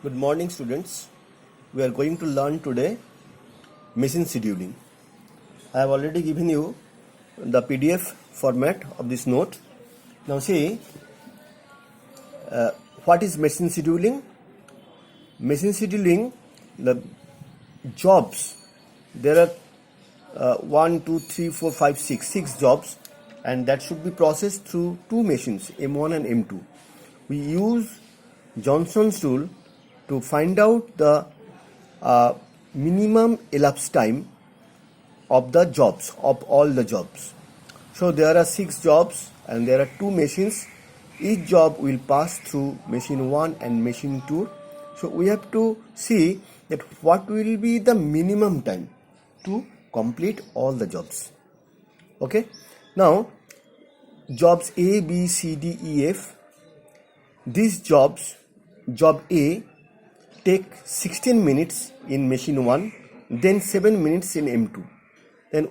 Good morning, students. We are going to learn today machine scheduling. I have already given you the PDF format of this note. Now see, what is machine scheduling? Machine scheduling, the jobs, there are 1, 2, 3, 4, 5, 6 jobs, and that should be processed through two machines, M1 and M2. We use Johnson's rule to find out the minimum elapsed time of the jobs, of all the jobs. So there are 6 jobs and there are 2 machines. Each job will pass through machine 1 and machine 2. So we have to see that what will be the minimum time to complete all the jobs. Okay. Now jobs A, B, C, D, E, F. These jobs, job A take 16 minutes in machine 1, then 7 minutes in M2. Then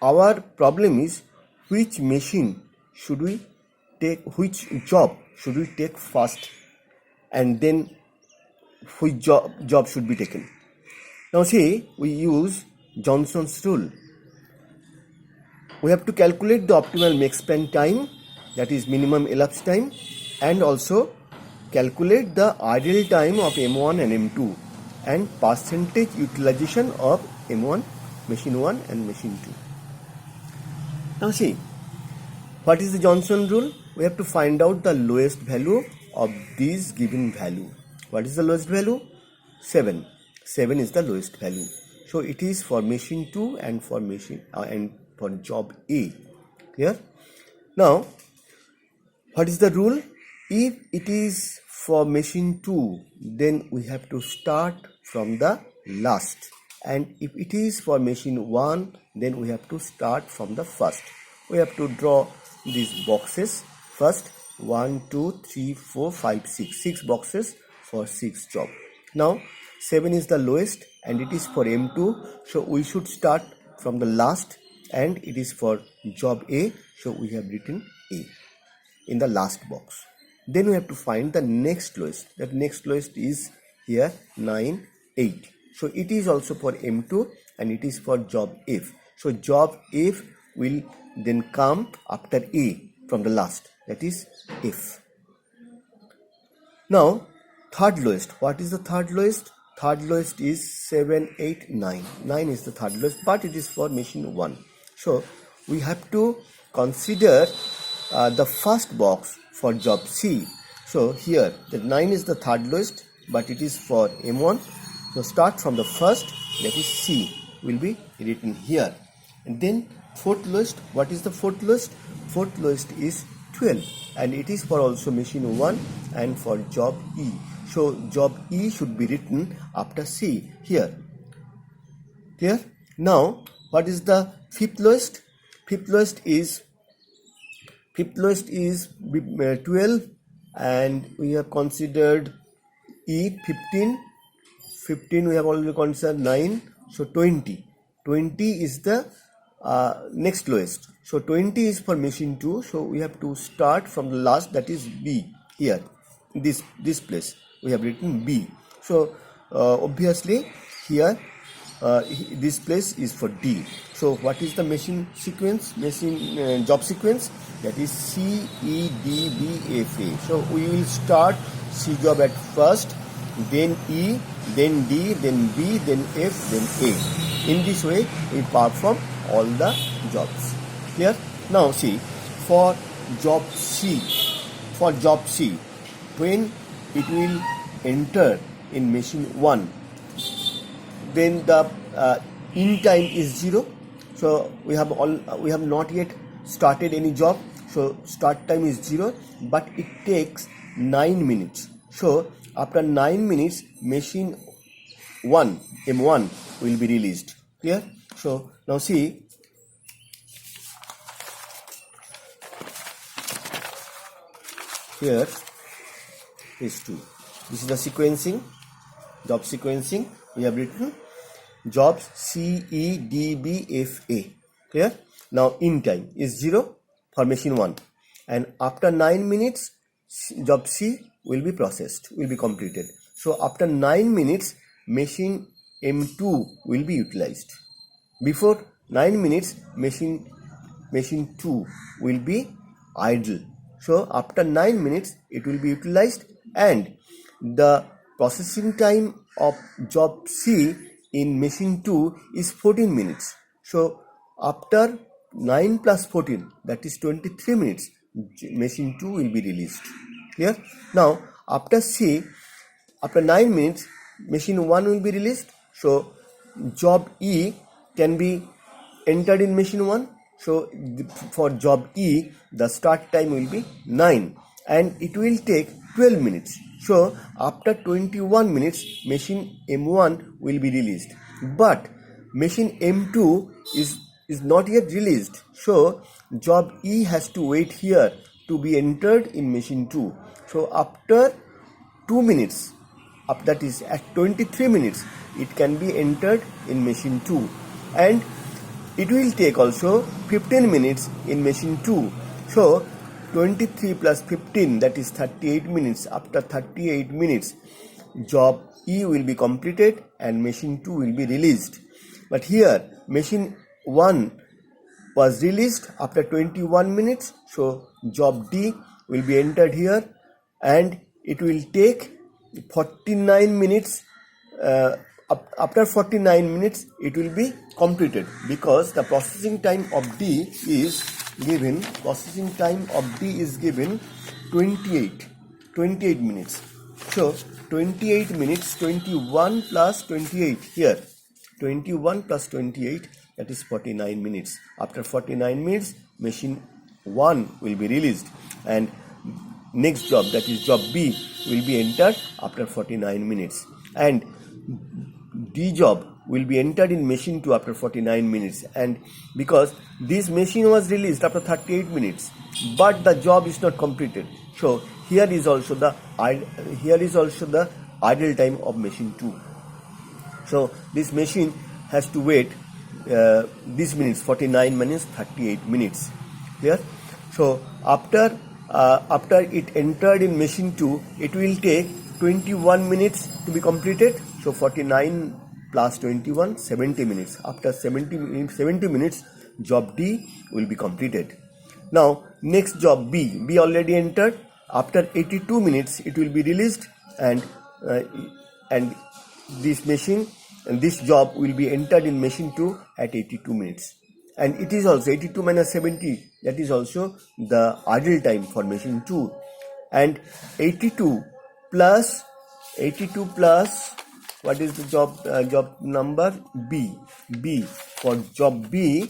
our problem is which machine should we take, which job should we take first, and then which job should be taken. Now see, we use Johnson's rule. We have to calculate the optimal max span time, that is minimum elapsed time, and also calculate the idle time of M1 and M2 and percentage utilization of M1, machine 1 and machine 2. Now see, what is the Johnson rule? We have to find out the lowest value of these given value. What is the lowest value? 7. 7 is the lowest value. So it is for machine 2 and for machine and for job A. Clear? Now, what is the rule? If it is for machine 2, then we have to start from the last. And if it is for machine 1, then we have to start from the first. We have to draw these boxes first. 1, 2, 3, 4, 5, 6. 6 boxes for 6 jobs. Now 7 is the lowest and it is for M2. So we should start from the last, and it is for job A. So we have written A in the last box. Then we have to find the next lowest. That next lowest is here 9, 8. So it is also for M2 and it is for job F. So job F will then come after A from the last, that is F. Now third lowest. What is the third lowest? Third lowest is 7, 8, 9. 9 is the third lowest, but it is for machine 1. So we have to consider the first box for job C. So here the 9 is the third lowest, but it is for M1. So start from the first, that is C, will be written here. And then fourth lowest. What is the fourth lowest? Fourth lowest is 12, and it is for also machine 1 and for job E. So job E should be written after C here. Clear? Now what is the fifth lowest? Fifth lowest is 12, and we have considered E 15. 15 we have already considered 9. So 20 is the next lowest. So 20 is for machine 2. So we have to start from the last, that is B here. This place we have written B. So obviously here this place is for D. So what is the machine sequence, job sequence? That is C, E, D, B, F, A. So we will start C job at first, then E, then D, then B, then F, then A. In this way we perform all the jobs. Clear? Now see, for job C, when it will enter in machine 1, then the in time is 0. So we have not yet started any job. So start time is 0, but it takes 9 minutes. So after 9 minutes, machine 1, M1, will be released. Clear? So now see, here is 2. This is the sequencing, job sequencing. We have written jobs C, E, D, B, F, A. Clear? Now in time is 0 for machine 1, and after 9 minutes job C will be processed, will be completed. So after 9 minutes, machine M2 will be utilized. Before 9 minutes, machine 2 will be idle. So after 9 minutes, it will be utilized, and the processing time of job C in machine 2 is 14 minutes. So after 9 plus 14, that is 23 minutes, machine 2 will be released. Clear? Now after C, after 9 minutes, machine 1 will be released. So job E can be entered in machine 1. So for job E, the start time will be 9 and it will take 12 minutes. So after 21 minutes, machine M1 will be released. But machine M2 is not yet released. So job E has to wait here to be entered in machine 2. So after 2 minutes, that is at 23 minutes, it can be entered in machine 2, and it will take also 15 minutes in machine 2. So 23 plus 15, that is 38 minutes. After 38 minutes, job E will be completed and machine 2 will be released. But here machine 1 was released after 21 minutes. So job D will be entered here, and it will take 49 minutes. After 49 minutes, it will be completed, because the processing time of D is given 28 minutes. So 28 minutes, 21 plus 28 here, 21 plus 28, that is 49 minutes. After 49 minutes, machine 1 will be released, and next job, that is job B, will be entered after 49 minutes, and D job will be entered in machine 2 after 49 minutes. And because this machine was released after 38 minutes, but the job is not completed, so here is also the idle time of machine 2. So this machine has to wait these minutes, 49 minutes, 38 minutes. Clear? So after it entered in machine 2, it will take 21 minutes to be completed. So 49 plus 21, 70 minutes. After 70 minutes, job D will be completed. Now next job B already entered. After 82 minutes, it will be released, and this job will be entered in machine 2 at 82 minutes. And it is also 82 minus 70, that is also the idle time for machine 2. And 82 plus what is the job number? B for job B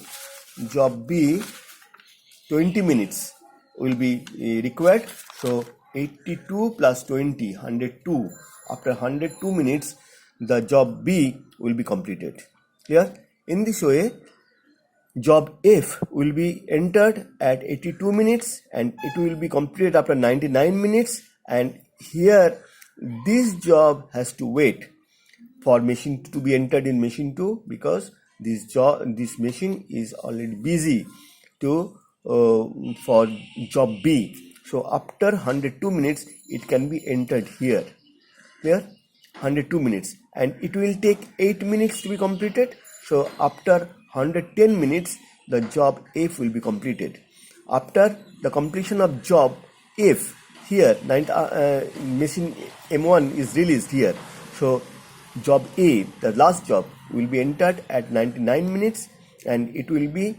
20 minutes will be required. So 82 plus 20, 102. After 102 minutes, the job B will be completed. Clear? In this way, job F will be entered at 82 minutes and it will be completed after 99 minutes. And here this job has to wait for machine to be entered in machine 2, because this machine is already busy for job B. So after 102 minutes, it can be entered here. Clear? 102 minutes, and it will take 8 minutes to be completed. So after 110 minutes, the job F will be completed. After the completion of job F, here machine M1 is released here. So job A, the last job, will be entered at 99 minutes and it will be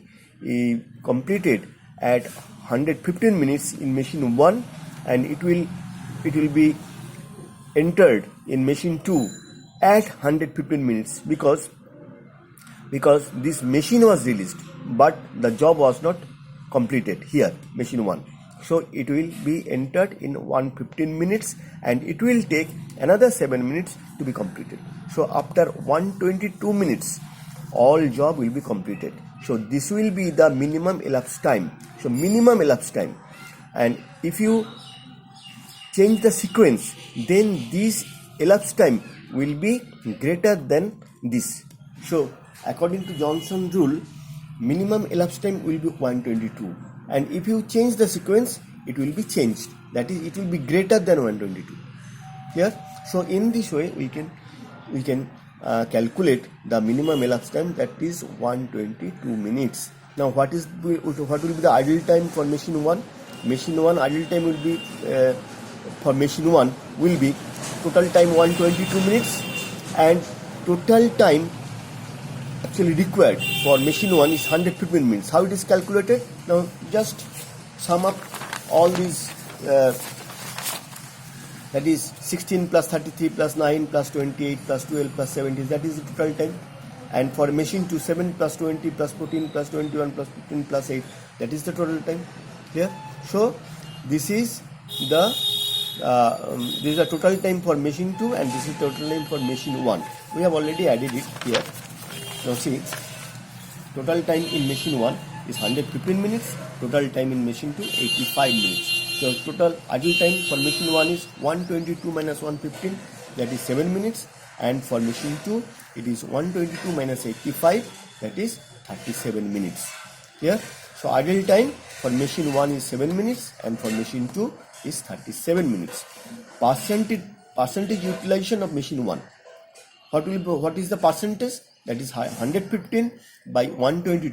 completed at 115 minutes in machine 1, and it will be entered in machine 2 at 115 minutes because this machine was released but the job was not completed here, machine 1. So it will be entered in 115 minutes and it will take another 7 minutes to be completed. So after 122 minutes, all job will be completed. So this will be the minimum elapsed time. So minimum elapsed time, and if you change the sequence, then this elapsed time will be greater than this. So according to Johnson rule, minimum elapsed time will be 122, and if you change the sequence, it will be changed, that is, it will be greater than 122. Here, So in this way we can calculate the minimum elapsed time, that is 122 minutes. Now what will be the idle time for machine 1? Machine 1 idle time will be for machine 1 will be total time 122 minutes, and total time actually required for machine 1 is 115 minutes. How it is calculated? Now just sum up all these, that is 16 plus 33 plus 9 plus 28 plus 12 plus 70, that is the total time. And for machine 2, 7 plus 20 plus 14 plus 21 plus 15 plus 8, that is the total time here. So this is the total time for machine 2, and this is total time for machine 1. We have already added it here. Now see, total time in machine 1 is 115 minutes, total time in machine 2 85 minutes. So total idle time for machine 1 is 122 minus 115, that is 7 minutes, and for machine 2 it is 122 minus 85, that is 37 minutes. Here, so idle time for machine 1 is 7 minutes, and for machine 2 is 37 minutes. Percentage utilization of machine 1. What is the percentage? That is 115 by 120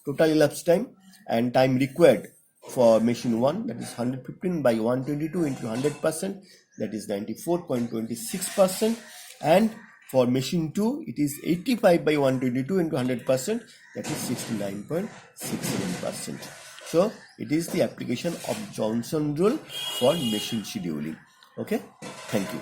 total elapsed time, and time required for machine 1, that is 115 by 122 into 100%, that is 94.26%, and for machine 2 it is 85 by 122 into 100%, that is 69.67%. So it is the application of Johnson rule for machine scheduling. Okay, thank you.